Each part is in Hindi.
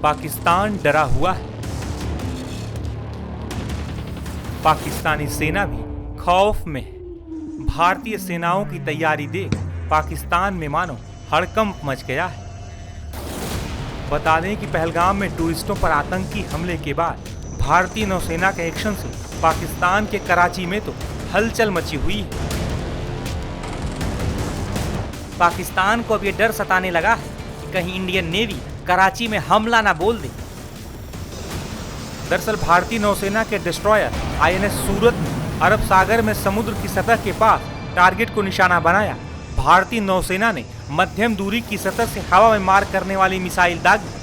पाकिस्तान डरा हुआ है। पाकिस्तानी सेना भी खौफ में है। भारतीय सेनाओं की तैयारी देख पाकिस्तान में मानो हड़कंप मच गया है। बता दें कि पहलगाम में टूरिस्टों पर आतंकी हमले के बाद भारतीय नौसेना के एक्शन से पाकिस्तान के कराची में तो हलचल मची हुई है। पाकिस्तान को अब ये डर सताने लगा है कि कहीं इंडियन नेवी कराची में हमला ना बोल दे। दरअसल भारतीय नौसेना के डिस्ट्रॉयर आईएनएस सूरत ने अरब सागर में समुद्र की सतह के पास टारगेट को निशाना बनाया। भारतीय नौसेना ने मध्यम दूरी की सतह से हवा में मार करने वाली मिसाइल दागी।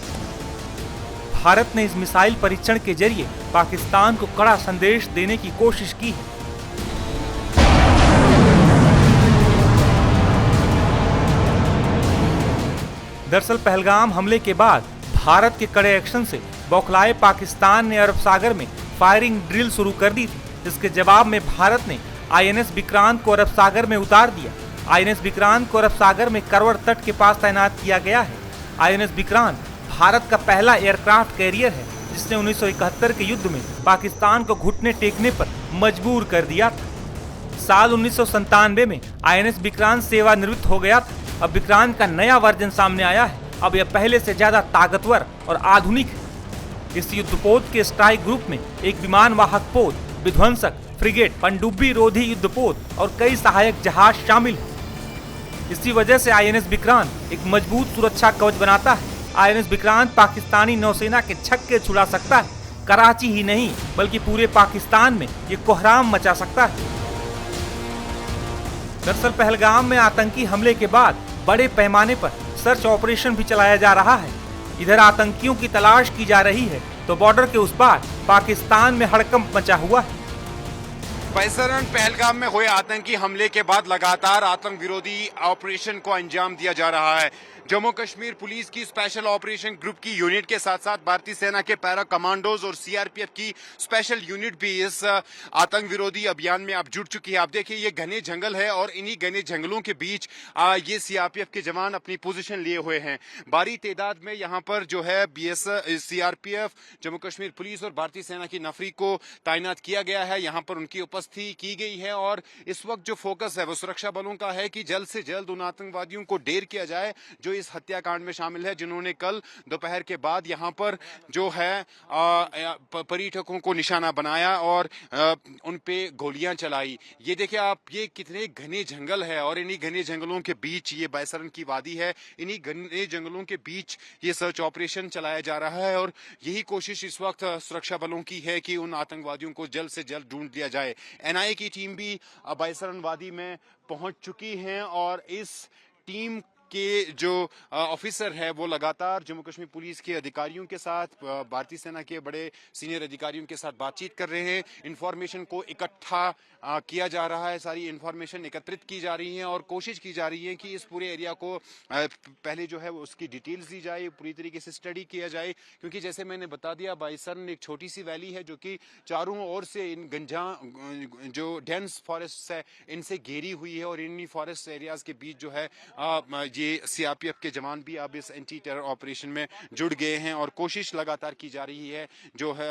भारत ने इस मिसाइल परीक्षण के जरिए पाकिस्तान को कड़ा संदेश देने की कोशिश की है। दरअसल पहलगाम हमले के बाद भारत के कड़े एक्शन से बौखलाए पाकिस्तान ने अरब सागर में फायरिंग ड्रिल शुरू कर दी थी। इसके जवाब में भारत ने आईएनएस विक्रांत को अरब सागर में उतार दिया। आईएनएस विक्रांत को अरब सागर में करवट तट के पास तैनात किया गया है। आईएनएस विक्रांत भारत का पहला एयरक्राफ्ट कैरियर है जिसने 1971 के युद्ध में पाकिस्तान को घुटने टेकने पर मजबूर कर दिया था। साल 1997 में आईएनएस विक्रांत सेवानिवृत्त हो गया था। अब विक्रांत का नया वर्जन सामने आया है। अब यह पहले से ज्यादा ताकतवर और आधुनिक है। इस युद्धपोत के स्ट्राइक ग्रुप में एक विमान वाहक पोत, विध्वंसक, फ्रिगेट, पनडुब्बी रोधी युद्धपोत और कई सहायक जहाज शामिल हैं। इसी वजह से आईएनएस विक्रांत एक मजबूत सुरक्षा कवच बनाता है। आईएनएस विक्रांत पाकिस्तानी नौसेना के छक्के छुड़ा सकता है। कराची ही नहीं बल्कि पूरे पाकिस्तान में ये कोहराम मचा सकता है। दरअसल पहलगाम में आतंकी हमले के बाद बड़े पैमाने पर सर्च ऑपरेशन भी चलाया जा रहा है। इधर आतंकियों की तलाश की जा रही है तो बॉर्डर के उस पार पाकिस्तान में हड़कंप मचा हुआ है। बैसरन पहलगाम में हुए आतंकी हमले के बाद लगातार आतंक विरोधी ऑपरेशन को अंजाम दिया जा रहा है। जम्मू कश्मीर पुलिस की स्पेशल ऑपरेशन ग्रुप की यूनिट के साथ साथ भारतीय सेना के पैरा कमांडोज और सीआरपीएफ की स्पेशल यूनिट भी इस आतंक विरोधी अभियान में अब जुट चुकी है। आप देखिए ये घने जंगल है और इन्हीं घने जंगलों के बीच ये सीआरपीएफ के जवान अपनी पोजीशन लिए हुए हैं। भारी तादाद में यहाँ पर जो है सीआरपीएफ, जम्मू कश्मीर पुलिस और भारतीय सेना की नफरी को तैनात किया गया है। यहाँ पर उनकी उपस्थिति की गई है और इस वक्त जो फोकस है वो सुरक्षा बलों का है कि जल्द से जल्द उन आतंकवादियों को ढेर किया जाए जो इस हत्याकांड में शामिल है, जिन्होंने कल दोपहर के बाद यहां पर जो है पर्यटकों को निशाना बनाया और उन पे गोलियां चलाई। ये देखिए आप, ये कितने घने जंगल है और इन्हीं घने जंगलों के बीच ये बैसरन की वादी है। इन्हीं घने जंगलों के बीच ये सर्च ऑपरेशन चलाया जा रहा है और यही कोशिश इस वक्त सुरक्षा बलों की है कि उन आतंकवादियों को जल्द से जल्द ढूंढ लिया जाए। एनआईए की टीम भी बैसरन वादी में पहुंच चुकी है और इस टीम के जो ऑफिसर है वो लगातार जम्मू कश्मीर पुलिस के अधिकारियों के साथ, भारतीय सेना के बड़े सीनियर अधिकारियों के साथ बातचीत कर रहे हैं। इंफॉर्मेशन को इकट्ठा किया जा रहा है, सारी इंफॉर्मेशन एकत्रित की जा रही है और कोशिश की जा रही है कि इस पूरे एरिया को पहले जो है उसकी डिटेल्स दी जाए, पूरी तरीके से स्टडी किया जाए। क्योंकि जैसे मैंने बता दिया, बैसरन एक छोटी सी वैली है जो कि चारों ओर से इन गंजा जो डेंस फॉरेस्ट है इनसे घेरी हुई है और इन्हीं फॉरेस्ट एरियाज के बीच जो है ये सीआरपीएफ के जवान भी अब इस एंटी टेरर ऑपरेशन में जुड़ गए हैं और कोशिश लगातार की जा रही है जो है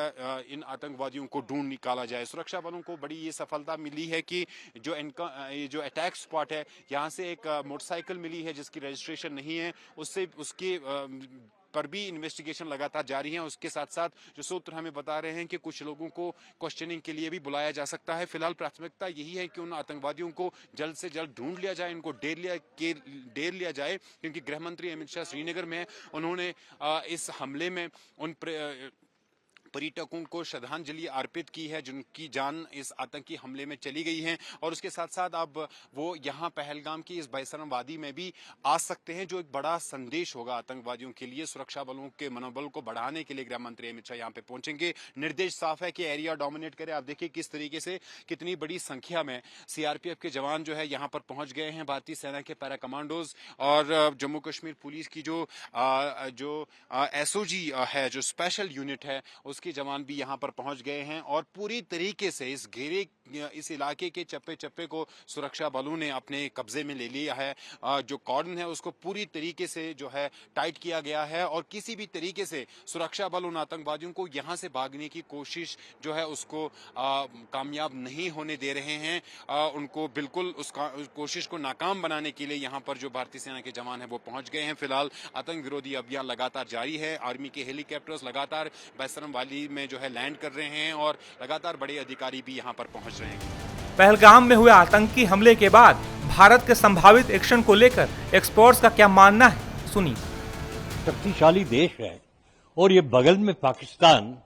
इन आतंकवादियों को ढूंढ निकाला जाए। सुरक्षा बलों को बड़ी ये सफलता मिली है कि जो अटैक स्पॉट है यहाँ से एक मोटरसाइकिल मिली है जिसकी रजिस्ट्रेशन नहीं है, उससे उसके पर भी इन्वेस्टिगेशन लगातार जारी है। उसके साथ साथ जो सूत्र हमें बता रहे हैं कि कुछ लोगों को क्वेश्चनिंग के लिए भी बुलाया जा सकता है। फिलहाल प्राथमिकता यही है कि उन आतंकवादियों को जल्द से जल्द ढूंढ लिया जाए, इनको ढेर लिया जाए, क्योंकि गृह मंत्री अमित शाह श्रीनगर में उन्होंने इस हमले में उन पर्यटकों को श्रद्धांजलि अर्पित की है जिनकी जान इस आतंकी हमले में चली गई है। और उसके साथ साथ अब वो यहाँ पहलगाम की इस बैसरन वादी में भी आ सकते हैं, जो एक बड़ा संदेश होगा आतंकवादियों के लिए। सुरक्षा बलों के मनोबल को बढ़ाने के लिए गृह मंत्री अमित शाह यहाँ पे पहुंचेंगे। निर्देश साफ है कि एरिया डोमिनेट करे। आप देखिए किस तरीके से कितनी बड़ी संख्या में सीआरपीएफ के जवान जो है यहाँ पर पहुंच गए हैं। भारतीय सेना के पैरा कमांडोज और जम्मू कश्मीर पुलिस की जो एसओजी है, जो स्पेशल यूनिट है, उसके जवान भी यहां पर पहुंच गए हैं और पूरी तरीके से इस घेरे इस इलाके के चप्पे चप्पे को सुरक्षा बलों ने अपने कब्जे में ले लिया है। जो कॉर्डन है उसको पूरी तरीके से जो है टाइट किया गया है और किसी भी तरीके से सुरक्षा बल उन आतंकवादियों को यहां से भागने की कोशिश जो है उसको कामयाब नहीं होने दे रहे हैं। उनको बिल्कुल उस कोशिश को नाकाम बनाने के लिए यहां पर जो भारतीय सेना के जवान हैं वो पहुंच गए हैं। फिलहाल आतंक विरोधी अभियान लगातार जारी है। आर्मी के हेलीकॉप्टर्स लगातार बैसरम वाली में जो है लैंड कर रहे हैं और लगातार बड़े अधिकारी भी यहां पर पहुंच रहे हैं। पहलगाम में हुए आतंकी हमले के बाद भारत के संभावित एक्शन को लेकर एक्सपर्ट्स का क्या मानना है, सुनिए। शक्तिशाली देश है और ये बगल में पाकिस्तान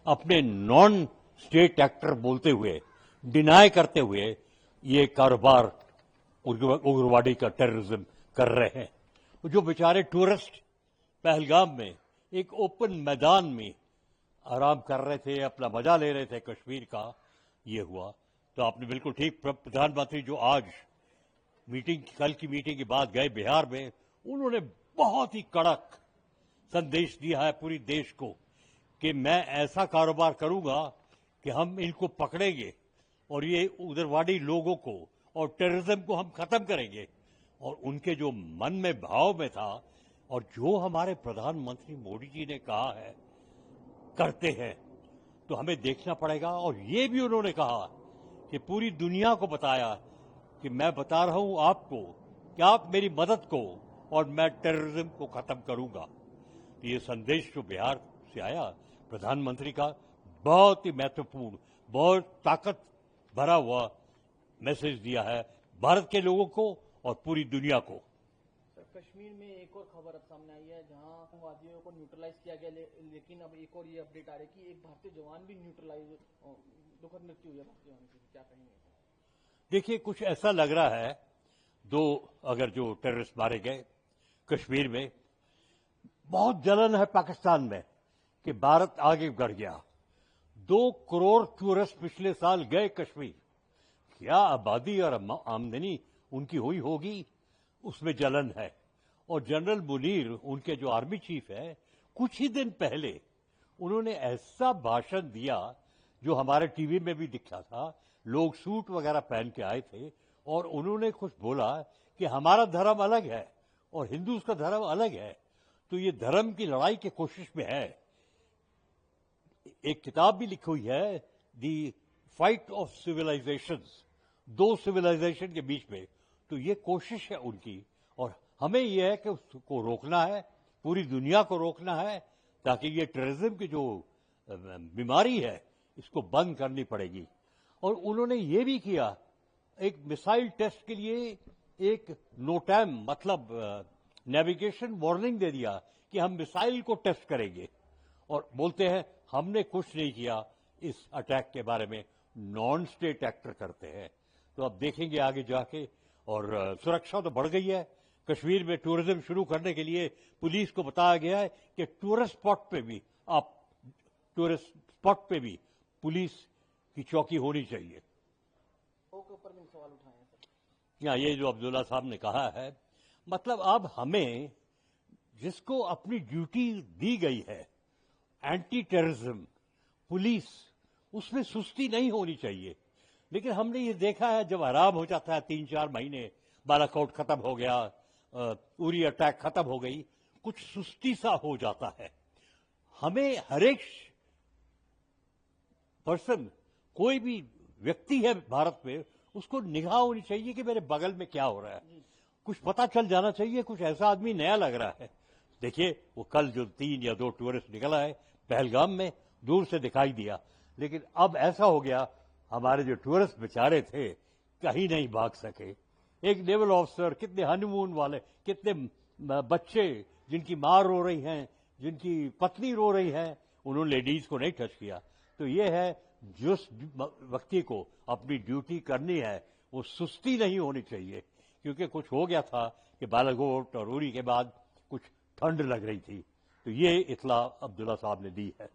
अपने नॉन स्टेट एक्टर बोलते हुए, डिनाई करते हुए ये कारोबार उग्रवादी का टेररिज्म कर रहे हैं। जो बेचारे टूरिस्ट पहलगाम में एक ओपन मैदान में आराम कर रहे थे, अपना मजा ले रहे थे कश्मीर का, ये हुआ। तो आपने बिल्कुल ठीक, प्रधानमंत्री जो आज कल की मीटिंग के बाद गए बिहार में, उन्होंने बहुत ही कड़क संदेश दिया है पूरी देश को कि मैं ऐसा कारोबार करूंगा कि हम इनको पकड़ेंगे और ये उग्रवादी लोगों को और टेररिज्म को हम खत्म करेंगे। और उनके जो मन में भाव में था और जो हमारे प्रधानमंत्री मोदी जी ने कहा है करते हैं, तो हमें देखना पड़ेगा। और ये भी उन्होंने कहा कि पूरी दुनिया को बताया कि मैं बता रहा हूं आपको कि आप मेरी मदद को और मैं टेररिज्म को खत्म करूंगा। ये संदेश जो बिहार से आया प्रधानमंत्री का, बहुत ही महत्वपूर्ण, बहुत ताकत भरा हुआ मैसेज दिया है भारत के लोगों को और पूरी दुनिया को। कश्मीर में एक और खबर अब सामने आई है जहां आतंकवादियों को न्यूट्रलाइज किया गया, लेकिन अब एक और ये अपडेट आ रही है कि एक भारतीय जवान भी न्यूट्रलाइज, दुखद मृत्यु हुई है भारतीय जवान की। क्या कहेंगे? देखिए, कुछ ऐसा लग रहा है, अगर जो टेररिस्ट मारे गए कश्मीर में, बहुत जलन है पाकिस्तान में कि भारत आगे बढ़ गया। 2 करोड़ टूरिस्ट पिछले साल गए कश्मीर। क्या आबादी और आमदनी उनकी हुई होगी, उसमें जलन है। और जनरल मुनीर, उनके जो आर्मी चीफ है, कुछ ही दिन पहले उन्होंने ऐसा भाषण दिया जो हमारे टीवी में भी दिखा था। लोग सूट वगैरह पहन के आए थे और उन्होंने कुछ बोला कि हमारा धर्म अलग है और हिंदू का धर्म अलग है, तो ये धर्म की लड़ाई की कोशिश में है। एक किताब भी लिखी हुई है, दी फाइट ऑफ सिविलाइजेशंस, 2 सिविलाइजेशन के बीच में। तो ये कोशिश है उनकी और हमें यह है कि उसको रोकना है, पूरी दुनिया को रोकना है, ताकि ये टेररिज्म की जो बीमारी है इसको बंद करनी पड़ेगी। और उन्होंने ये भी किया, एक मिसाइल टेस्ट के लिए एक नोटैम मतलब नेविगेशन वार्निंग दे दिया कि हम मिसाइल को टेस्ट करेंगे। और बोलते हैं हमने कुछ नहीं किया इस अटैक के बारे में, नॉन स्टेट एक्टर करते हैं। तो अब देखेंगे आगे जाके। और सुरक्षा तो बढ़ गई है कश्मीर में। टूरिज्म शुरू करने के लिए पुलिस को बताया गया है कि टूरिस्ट स्पॉट पे भी पुलिस की चौकी होनी चाहिए। के ऊपर भी सवाल उठाए हैं सर। यहाँ ये जो अब्दुल्ला साहब ने कहा है, मतलब अब हमें जिसको अपनी ड्यूटी दी गई है, एंटी टेररिज्म पुलिस, उसमें सुस्ती नहीं होनी चाहिए। लेकिन हमने ये देखा है जब आराम हो जाता है 3-4 महीने, बालाकोट खत्म हो गया, उरी अटैक खत्म हो गई, कुछ सुस्ती सा हो जाता है। हमें हर एक पर्सन, कोई भी व्यक्ति है भारत में, उसको निगाह होनी चाहिए कि मेरे बगल में क्या हो रहा है, कुछ पता चल जाना चाहिए। कुछ ऐसा आदमी नया लग रहा है। देखिए, वो कल जो 3 या 2 टूरिस्ट निकला है पहलगाम में, दूर से दिखाई दिया। लेकिन अब ऐसा हो गया, हमारे जो टूरिस्ट बेचारे थे कहीं नहीं भाग सके। एक नेवल ऑफिसर, कितने हनीमून वाले, कितने बच्चे जिनकी मां रो रही हैं, जिनकी पत्नी रो रही है, उन्होंने लेडीज को नहीं टच किया। तो ये है, जिस व्यक्ति को अपनी ड्यूटी करनी है वो सुस्ती नहीं होनी चाहिए। क्योंकि कुछ हो गया था कि बालाकोट और उरी के बाद कुछ ठंड लग रही थी। तो ये इत्तला अब्दुल्ला साहब ने दी है।